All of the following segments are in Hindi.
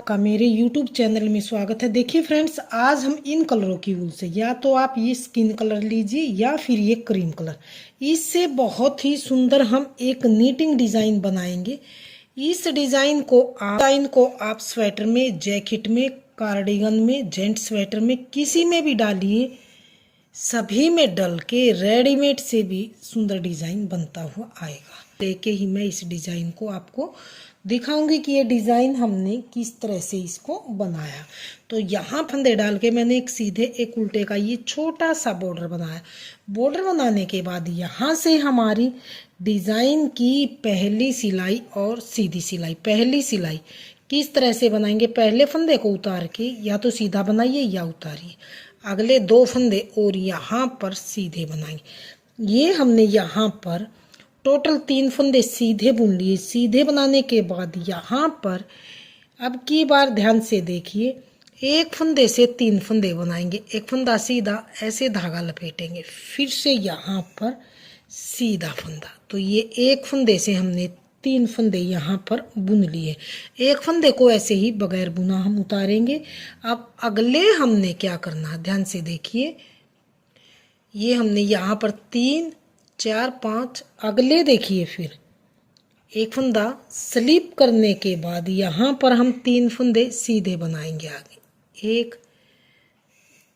आपका मेरे YouTube चैनल में स्वागत है। देखिए फ्रेंड्स, आज हम इन कलरों की वूल से, या तो आप ये स्किन कलर लीजिए या फिर ये क्रीम कलर, इससे बहुत ही सुंदर हम एक नीटिंग डिज़ाइन बनाएंगे। इस डिज़ाइन को आप स्वेटर में, जैकेट में, कार्डिगन में, जेंट स्वेटर में, किसी में भी डालिए, सभी में डल के रेडीमेड से भी सुंदर डिज़ाइन बनता हुआ आएगा। लेके ही मैं इस डिज़ाइन को आपको दिखाऊंगी कि ये डिज़ाइन हमने किस तरह से इसको बनाया। तो यहाँ फंदे डाल के मैंने एक सीधे एक उल्टे का ये छोटा सा बॉर्डर बनाया। बॉर्डर बनाने के बाद यहाँ से हमारी डिज़ाइन की पहली सिलाई और सीधी सिलाई, पहली सिलाई किस तरह से बनाएंगे, पहले फंदे को उतार के या तो सीधा बनाइए या उतारिए, अगले दो फंदे और यहाँ पर सीधे बनाएंगे। ये हमने यहाँ पर टोटल 3 फंदे सीधे बुन लिए। सीधे बनाने के बाद यहाँ पर अब की बार ध्यान से देखिए, एक फंदे से 3 फंदे बनाएंगे। एक फंदा सीधा ऐसे धागा लपेटेंगे, फिर से यहाँ पर सीधा फंदा। तो ये एक फंदे से हमने 3 फंदे यहाँ पर बुन लिए। एक फंदे को ऐसे ही बगैर बुना हम उतारेंगे। अब अगले हमने क्या करना है, ध्यान से देखिए। ये हमने यहाँ पर 3 4 5 अगले देखिए, फिर एक फंदा स्लिप करने के बाद यहाँ पर हम 3 फंदे सीधे बनाएंगे आगे, 1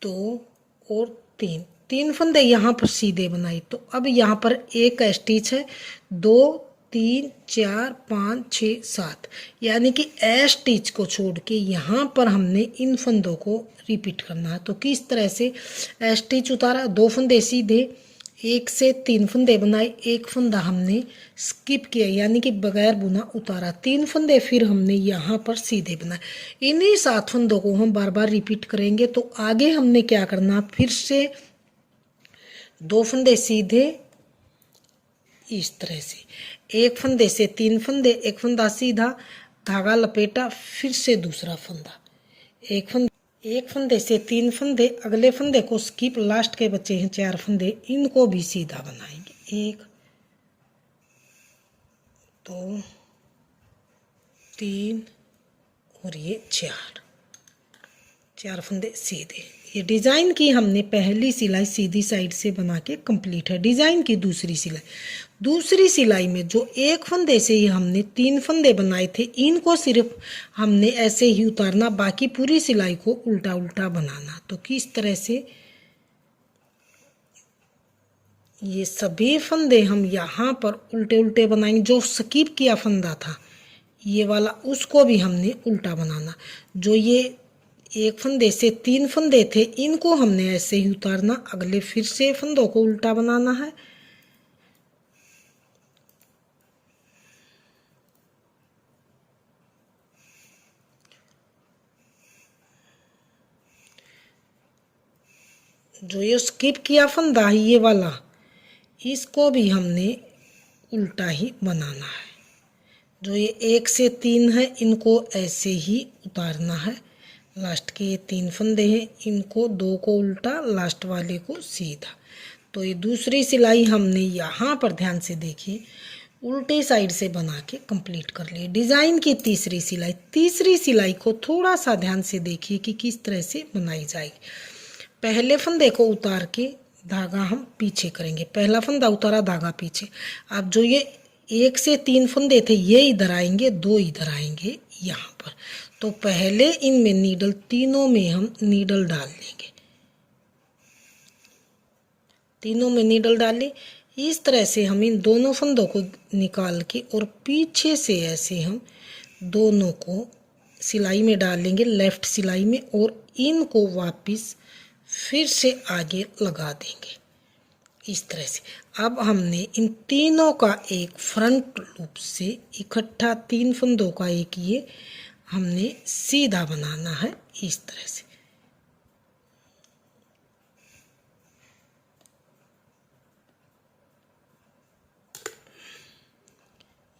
2 और 3 फंदे यहाँ पर सीधे बनाए। तो अब यहाँ पर एक स्टिच है, 2 3 4 5 6 7, यानी कि स्टिच को छोड़ के यहाँ पर हमने इन फंदों को रिपीट करना है। तो किस तरह से स्टिच उतारा, 2 फंदे सीधे, 1 से 3 फंदे बनाए, एक फंदा हमने स्किप किया यानी कि बगैर बुना उतारा, 3 फंदे फिर हमने यहाँ पर सीधे बनाए। इन्हीं 7 फंदों को हम बार बार रिपीट करेंगे। तो आगे हमने क्या करना, फिर से 2 फंदे सीधे इस तरह से, एक फंदे से 3 फंदे, एक फंदा सीधा, धागा लपेटा, फिर से दूसरा फंदा, एक फंदे से 3 फंदे, अगले फंदे को स्किप, लास्ट के बचे हैं 4 फंदे, इनको भी सीधा बनाएंगे, 1 2 3 और ये 4 फंदे सीधे। ये डिज़ाइन की हमने पहली सिलाई सीधी साइड से बना के कंप्लीट है। डिज़ाइन की दूसरी सिलाई में जो एक फंदे से ही हमने 3 फंदे बनाए थे, इनको सिर्फ हमने ऐसे ही उतारना, बाकी पूरी सिलाई को उल्टा उल्टा बनाना। तो किस तरह से ये सभी फंदे हम यहाँ पर उल्टे उल्टे बनाएंगे। जो स्किप किया फंदा था ये वाला, उसको भी हमने उल्टा बनाना। जो ये एक फंदे से 3 फंदे थे, इनको हमने ऐसे ही उतारना, अगले फिर से फंदों को उल्टा बनाना है। जो ये स्किप किया फंदा है ये वाला, इसको भी हमने उल्टा ही बनाना है। जो ये 1 से 3 है, इनको ऐसे ही उतारना है। लास्ट के ये 3 फंदे हैं, इनको 2 को उल्टा, लास्ट वाले को सीधा। तो ये दूसरी सिलाई हमने यहाँ पर ध्यान से देखिए उल्टी साइड से बना के कंप्लीट कर ली। डिज़ाइन की तीसरी सिलाई को थोड़ा सा ध्यान से देखिए कि किस तरह से बनाई जाएगी। पहले फंदे को उतार के धागा हम पीछे करेंगे, पहला फंदा उतारा, धागा पीछे। अब जो ये 1 से 3 फंदे थे, ये इधर आएंगे, 2 इधर आएंगे यहाँ पर। तो पहले इनमें नीडल, तीनों में हम नीडल डाल लेंगे, तीनों में नीडल डाले। इस तरह से हम इन दोनों फंदों को निकाल के और पीछे से ऐसे हम दोनों को सिलाई में डाल लेंगे, लेफ्ट सिलाई में, और इनको वापस फिर से आगे लगा देंगे इस तरह से। अब हमने इन तीनों का एक फ्रंट लूप से इकट्ठा 3 फंदों का एक ये हमने सीधा बनाना है इस तरह से।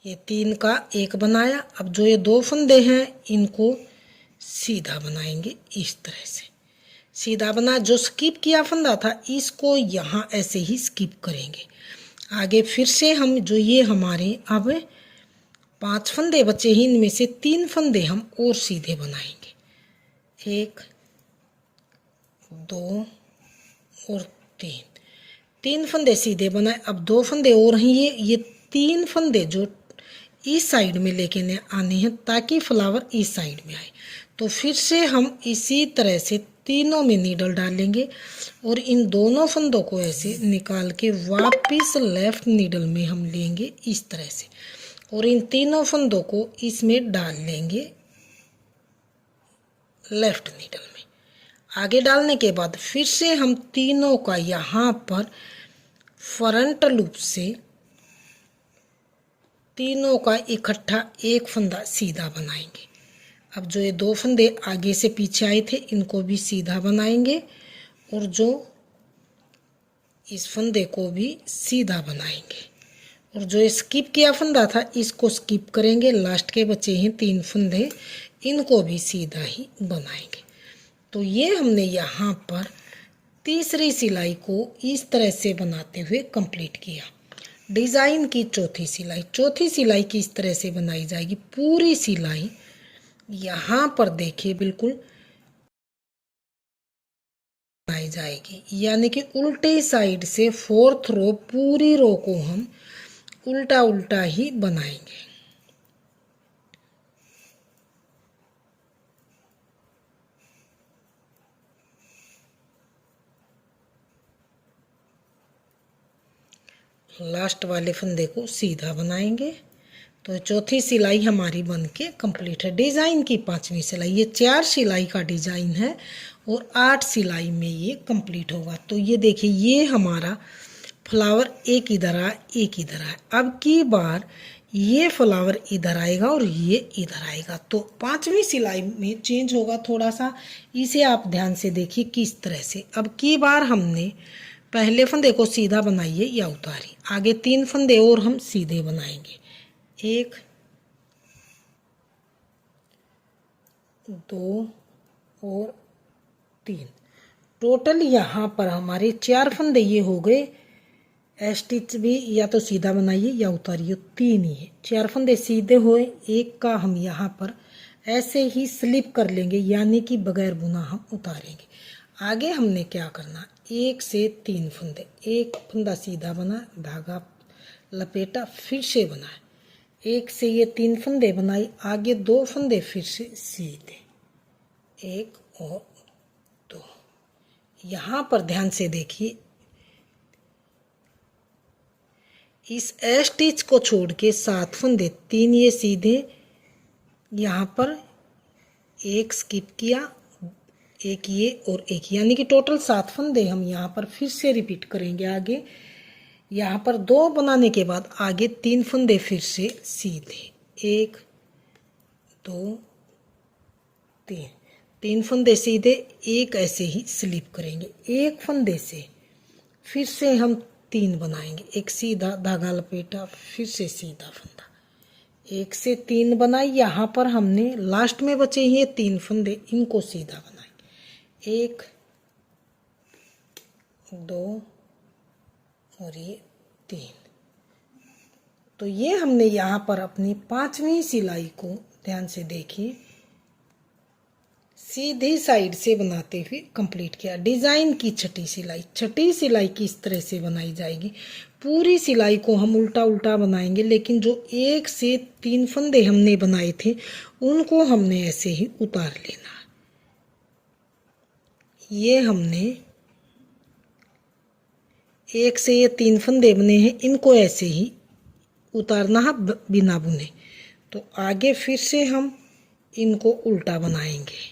ये 3 का एक बनाया। अब जो ये 2 फंदे हैं, इनको सीधा बनाएंगे इस तरह से। सीधा बना, जो स्किप किया फंदा था इसको यहाँ ऐसे ही स्किप करेंगे। आगे फिर से हम जो ये हमारे अब 5 फंदे बचे हैं, इनमें से 3 फंदे हम और सीधे बनाएंगे। 1 2 और 3 फंदे सीधे बनाए। अब 2 फंदे और हैं, ये 3 फंदे जो इस साइड में लेके आने हैं ताकि फ्लावर इस साइड में आए। तो फिर से हम इसी तरह से तीनों में नीडल डालेंगे और इन दोनों फंदों को ऐसे निकाल के वापस लेफ्ट नीडल में हम लेंगे इस तरह से, और इन तीनों फंदों को इसमें डाल लेंगे लेफ्ट नीडल में। आगे डालने के बाद फिर से हम तीनों का यहाँ पर फ्रंट लूप से तीनों का इकट्ठा एक फंदा सीधा बनाएंगे। अब जो ये 2 फंदे आगे से पीछे आए थे इनको भी सीधा बनाएंगे और जो इस फंदे को भी सीधा बनाएंगे, और जो स्किप किया फंदा था इसको स्किप करेंगे। लास्ट के बचे हैं 3 फंदे, इनको भी सीधा ही बनाएंगे। तो ये हमने यहाँ पर तीसरी सिलाई को इस तरह से बनाते हुए कंप्लीट किया। डिज़ाइन की चौथी सिलाई किस तरह से बनाई जाएगी। पूरी सिलाई यहाँ पर देखिए बिल्कुल बनाई जाएगी, यानी कि उल्टे साइड से 4th रो, पूरी रो को हम उल्टा उल्टा ही बनाएंगे। लास्ट वाले फंदे को सीधा बनाएंगे। तो चौथी सिलाई हमारी बन के कंप्लीट है। डिज़ाइन की 5वीं सिलाई, ये 4 सिलाई का डिज़ाइन है और 8 सिलाई में ये कंप्लीट होगा। तो ये देखिए ये हमारा फ्लावर एक इधर आ एक इधर आए। अब की बार ये फ्लावर इधर आएगा और ये इधर आएगा। तो 5वीं सिलाई में चेंज होगा थोड़ा सा, इसे आप ध्यान से देखिए किस तरह से। अब की बार हमने पहले फंदे को सीधा बनाइए या उतारिए, आगे 3 फंदे और हम सीधे बनाएंगे। 1 2 और 3, टोटल यहाँ पर हमारे 4 फंदे ये हो गए। स्टिच भी या तो सीधा बनाइए या उतारिए, 3 ही है। 4 फंदे सीधे हुए, एक का हम यहाँ पर ऐसे ही स्लिप कर लेंगे, यानी कि बगैर बुना हम उतारेंगे। आगे हमने क्या करना, 1 से 3 फंदे, एक फंदा सीधा बना, धागा लपेटा, फिर से बनाए, 1 से ये 3 फंदे बनाई, आगे 2 फंदे फिर से सीधे, 1 और 2। यहाँ पर ध्यान से देखिए, इस स्टिच को छोड़ के 7 फंदे, 3 ये सीधे, यहाँ पर 1 स्किप किया, 1 ये और 1, यानी कि टोटल 7 फंदे हम यहाँ पर फिर से रिपीट करेंगे। आगे यहाँ पर 2 बनाने के बाद आगे 3 फंदे फिर से सीधे, 1 2 3, 3 फंदे सीधे, 1 ऐसे ही स्लिप करेंगे। 1 फंदे से फिर से हम 3 बनाएंगे, 1 सीधा धागा लपेटा, फिर से सीधा फंदा, 1 से 3 बनाई। यहाँ पर हमने लास्ट में बचे ये 3 फंदे, इनको सीधा बनाएंगे, 1 2 और ये 3। तो ये हमने यहाँ पर अपनी 5वीं सिलाई को ध्यान से देखिए सीधी साइड से बनाते हुए कंप्लीट किया। डिज़ाइन की छठी सिलाई किस तरह से बनाई जाएगी। पूरी सिलाई को हम उल्टा उल्टा बनाएंगे, लेकिन जो 1 से 3 फंदे हमने बनाए थे उनको हमने ऐसे ही उतार लेना। ये हमने 1 से ये 3 फंदे बने हैं, इनको ऐसे ही उतारना है बिना बुने। तो आगे फिर से हम इनको उल्टा बनाएंगे।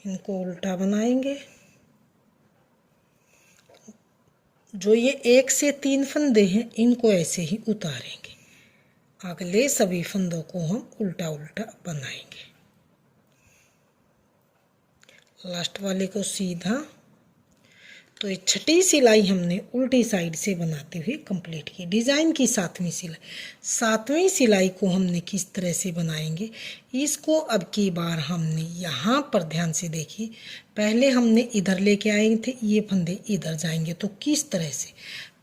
इनको उल्टा बनाएंगे। जो ये 1 से 3 फंदे हैं इनको ऐसे ही उतारेंगे। अगले सभी फंदों को हम उल्टा उल्टा बनाएंगे। लास्ट वाले को सीधा, तो ये छठी सिलाई हमने उल्टी साइड से बनाते हुए कंप्लीट की। डिज़ाइन की 7वीं सिलाई। 7वीं सिलाई को हमने किस तरह से बनाएंगे, इसको अब की बार हमने यहाँ पर ध्यान से देखिए, पहले हमने इधर लेके आए थे, ये फंदे इधर जाएंगे। तो किस तरह से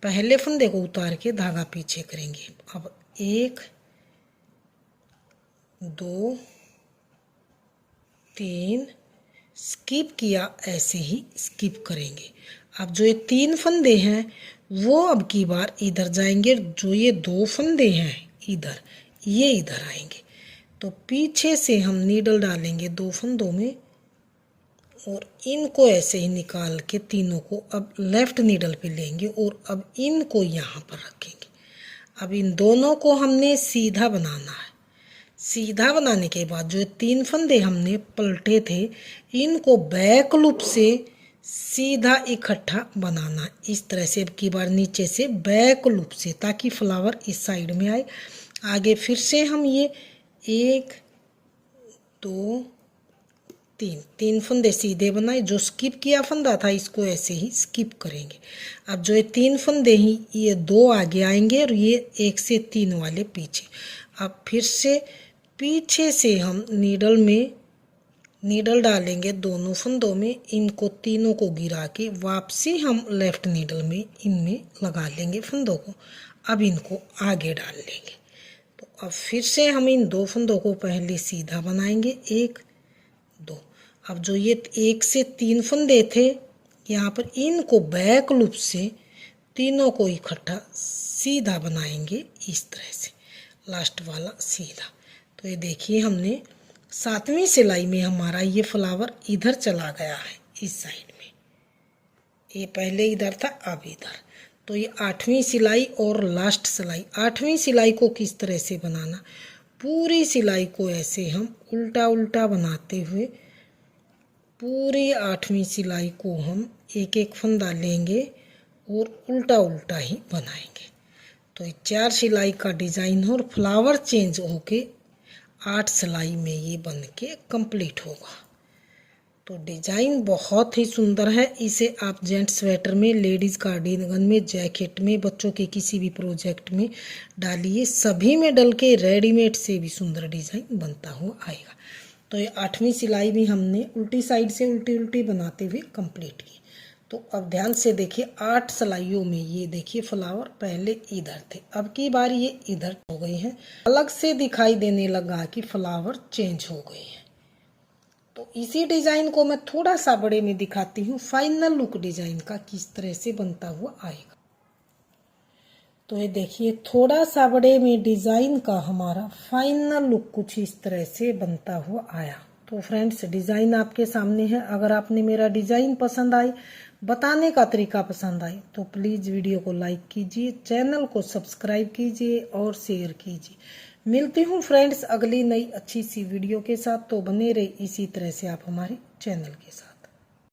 पहले फंदे को उतार के धागा पीछे करेंगे। अब 1 2 3 स्किप किया, ऐसे ही स्किप करेंगे। अब जो ये 3 फंदे हैं वो अब की बार इधर जाएंगे, जो ये 2 फंदे हैं इधर, ये इधर आएंगे। तो पीछे से हम नीडल डालेंगे 2 फंदों में और इनको ऐसे ही निकाल के तीनों को अब लेफ्ट नीडल पे लेंगे और अब इनको यहाँ पर रखेंगे। अब इन दोनों को हमने सीधा बनाना है। सीधा बनाने के बाद जो 3 फंदे हमने पलटे थे, इनको बैक लूप से सीधा इकट्ठा बनाना। इस तरह से अब की बार नीचे से बैक लूप से, ताकि फ्लावर इस साइड में आए। आगे फिर से हम ये 1 2 3 फंदे सीधे बनाए। जो स्किप किया फंदा था इसको ऐसे ही स्किप करेंगे। अब जो ये 3 फंदे ही, ये 2 आगे आएंगे और ये 1 से 3 वाले पीछे। अब फिर से पीछे से हम नीडल डालेंगे दोनों फंदों में, इनको तीनों को गिरा के वापसी हम लेफ्ट नीडल में इनमें लगा लेंगे फंदों को। अब इनको आगे डाल लेंगे। तो अब फिर से हम इन 2 फंदों को पहले सीधा बनाएंगे, 1 2। अब जो ये 1 से 3 फंदे थे यहाँ पर, इनको बैक लूप से तीनों को इकट्ठा सीधा बनाएंगे इस तरह से, लास्ट वाला सीधा। तो ये देखिए हमने 7वीं सिलाई में हमारा ये फ्लावर इधर चला गया है, इस साइड में। ये पहले इधर था, अब इधर। तो ये 8वीं सिलाई और लास्ट सिलाई। 8वीं सिलाई को किस तरह से बनाना, पूरी सिलाई को ऐसे हम उल्टा उल्टा बनाते हुए पूरी 8वीं सिलाई को हम एक एक फंदा लेंगे और उल्टा उल्टा ही बनाएंगे। तो ये 4 सिलाई का डिज़ाइन और फ्लावर चेंज होके 8 सिलाई में ये बन के कंप्लीट होगा। तो डिज़ाइन बहुत ही सुंदर है। इसे आप जेंट्स स्वेटर में, लेडीज़ कार्डिगन में, जैकेट में, बच्चों के किसी भी प्रोजेक्ट में डालिए, सभी में डल के रेडीमेड से भी सुंदर डिज़ाइन बनता हुआ आएगा। तो ये 8वीं सिलाई भी हमने उल्टी साइड से उल्टी उल्टी बनाते हुए कंप्लीट की। तो अब ध्यान से देखिए, 8 सिलाइयों में ये देखिए फ्लावर पहले इधर थे, अब की बार ये इधर हो गई है। अलग से दिखाई देने लगा कि फ्लावर चेंज हो गई है। तो इसी डिज़ाइन को मैं थोड़ा सा बड़े में दिखाती हूँ, फाइनल लुक डिज़ाइन का किस तरह से बनता हुआ आएगा। तो ये देखिए थोड़ा सा बड़े में डिज़ाइन का हमारा फाइनल लुक कुछ इस तरह से बनता हुआ आया। तो फ्रेंड्स, डिज़ाइन आपके सामने है। अगर आपने मेरा डिज़ाइन पसंद आई, बताने का तरीका पसंद आई, तो प्लीज़ वीडियो को लाइक कीजिए, चैनल को सब्सक्राइब कीजिए और शेयर कीजिए। मिलती हूँ फ्रेंड्स अगली नई अच्छी सी वीडियो के साथ। तो बने रहे इसी तरह से आप हमारे चैनल के साथ।